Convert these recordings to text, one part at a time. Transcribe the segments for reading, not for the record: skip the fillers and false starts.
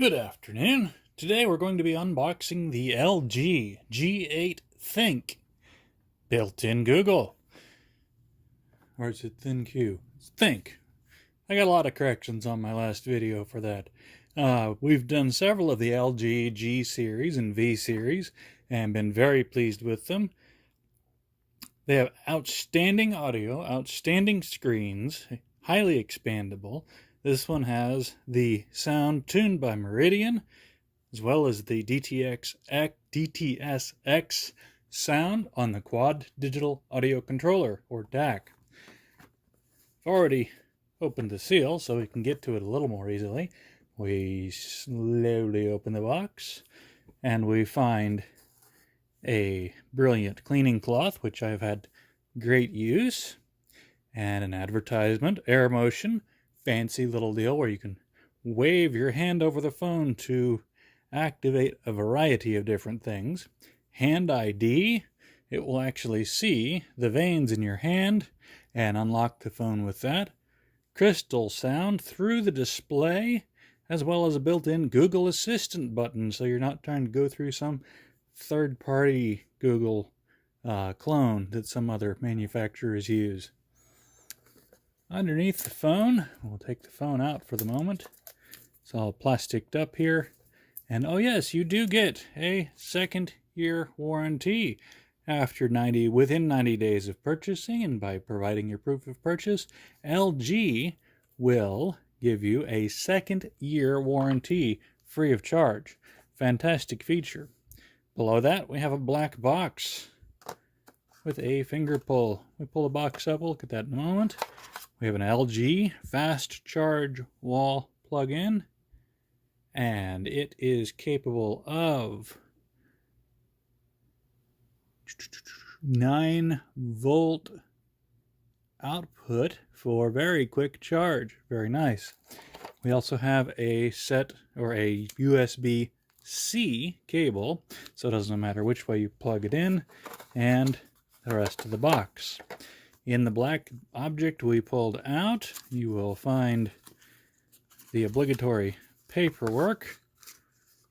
Good afternoon. Today we're going to be unboxing the LG G8 ThinQ built-in Google. Or is it ThinQ? It's ThinQ. I got a lot of corrections on my last video for that. We've done several of the LG G series and V series and been very pleased with them. They have outstanding audio, outstanding screens, highly expandable. This one has the sound tuned by Meridian, as well as the DTS:X sound on the Quad Digital Audio Controller, or DAC. I've already opened the seal so we can get to it a little more easily. We slowly open the box, and we find a brilliant cleaning cloth, which I've had great use, and an advertisement, Air Motion, fancy little deal where you can wave your hand over the phone to activate a variety of different things. Hand ID, it will actually see the veins in your hand and unlock the phone with that. Crystal sound through the display, as well as a built-in Google Assistant button, so you're not trying to go through some third-party Google clone that some other manufacturers use. Underneath the phone, we'll take the phone out for the moment. It's all plasticed up here. And oh yes, you do get a second-year warranty within 90 days of purchasing, and by providing your proof of purchase, LG will give you a second-year warranty free of charge. Fantastic feature. Below that, we have a black box with a finger pull. We pull the box up, we'll look at that in a moment. We have an LG fast charge wall plug-in, and it is capable of 9-volt output for very quick charge. Very nice. We also have a USB-C cable, so it doesn't matter which way you plug it in, and the rest of the box. In the black object we pulled out, you will find the obligatory paperwork,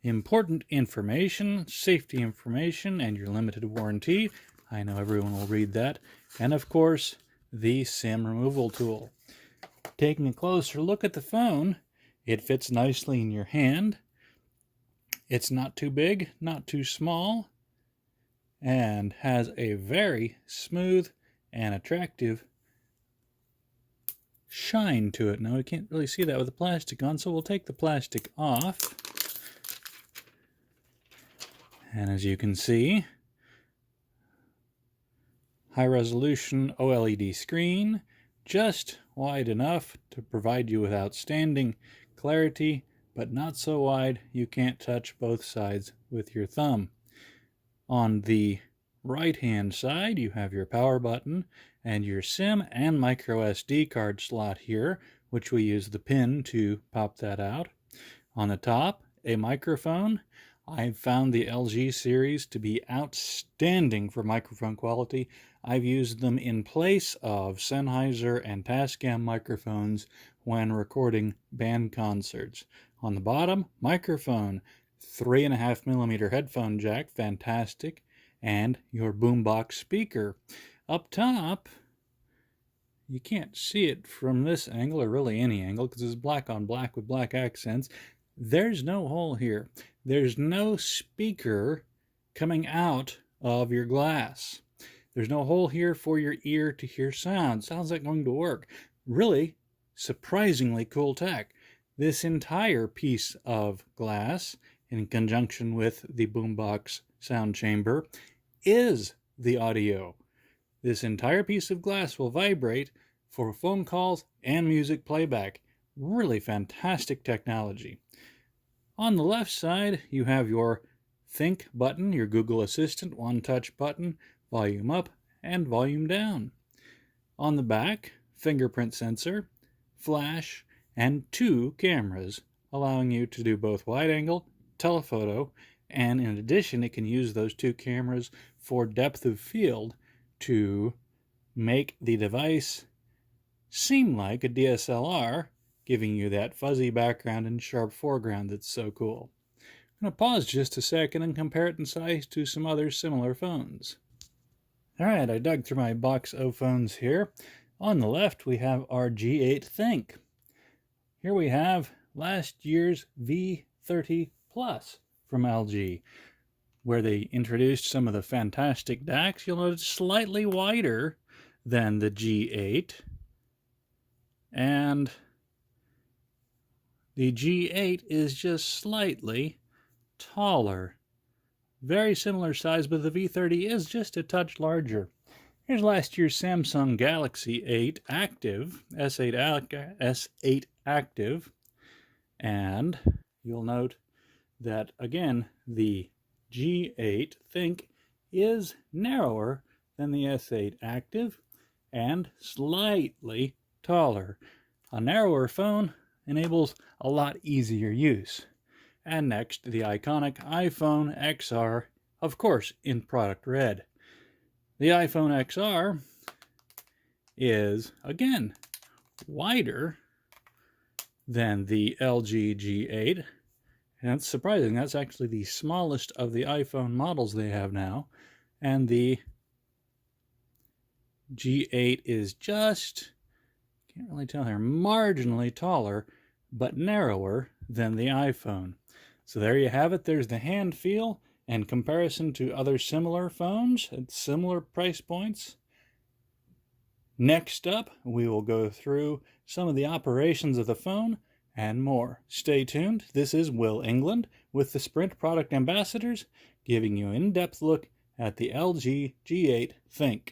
important information, safety information, and your limited warranty. I know everyone will read that. And of course, the SIM removal tool. Taking a closer look at the phone, it fits nicely in your hand. It's not too big, not too small, and has a very smooth and attractive shine to it. Now we can't really see that with the plastic on, so we'll take the plastic off. And as you can see, high resolution OLED screen, just wide enough to provide you with outstanding clarity, but not so wide you can't touch both sides with your thumb. On the right-hand side, you have your power button and your SIM and micro SD card slot here, which we use the pin to pop that out. On the top, a microphone. I've found the LG series to be outstanding for microphone quality. I've used them in place of Sennheiser and Tascam microphones when recording band concerts. On the bottom, microphone, 3.5mm headphone jack, fantastic, and your boombox speaker. Up top, you can't see it from this angle, or really any angle, because it's black on black with black accents. There's no hole here. There's no speaker coming out of your glass. There's no hole here for your ear to hear sound. Sounds like going to work. Really, surprisingly cool tech. This entire piece of glass, in conjunction with the boombox sound chamber, is the audio. This entire piece of glass will vibrate for phone calls and music playback. Really fantastic technology. On the left side, you have your Think button, your Google Assistant one-touch button, volume up and volume down. On the back, fingerprint sensor, flash, and 2 cameras, allowing you to do both wide-angle, telephoto, and in addition, it can use those 2 cameras for depth of field to make the device seem like a DSLR, giving you that fuzzy background and sharp foreground that's so cool. I'm going to pause just a second and compare it in size to some other similar phones. Alright, I dug through my box of phones here. On the left, we have our G8 ThinQ. Here we have last year's V30 Plus from LG, where they introduced some of the fantastic DACs. You'll notice slightly wider than the G8, and the G8 is just slightly taller. Very similar size, but the V30 is just a touch larger. Here's last year's Samsung Galaxy 8 Active, S8 Active, and you'll note that, again, the G8 ThinQ is narrower than the S8 Active and slightly taller. A narrower phone enables a lot easier use. And next, the iconic iPhone XR, of course, in product red. The iPhone XR is, again, wider than the LG G8. And it's surprising, that's actually the smallest of the iPhone models they have now. And the G8 is just, can't really tell here, marginally taller, but narrower than the iPhone. So there you have it. There's the hand feel and comparison to other similar phones at similar price points. Next up, we will go through some of the operations of the phone and more. Stay tuned. This is Will England with the Sprint Product Ambassadors, giving you an in-depth look at the LG G8 ThinQ.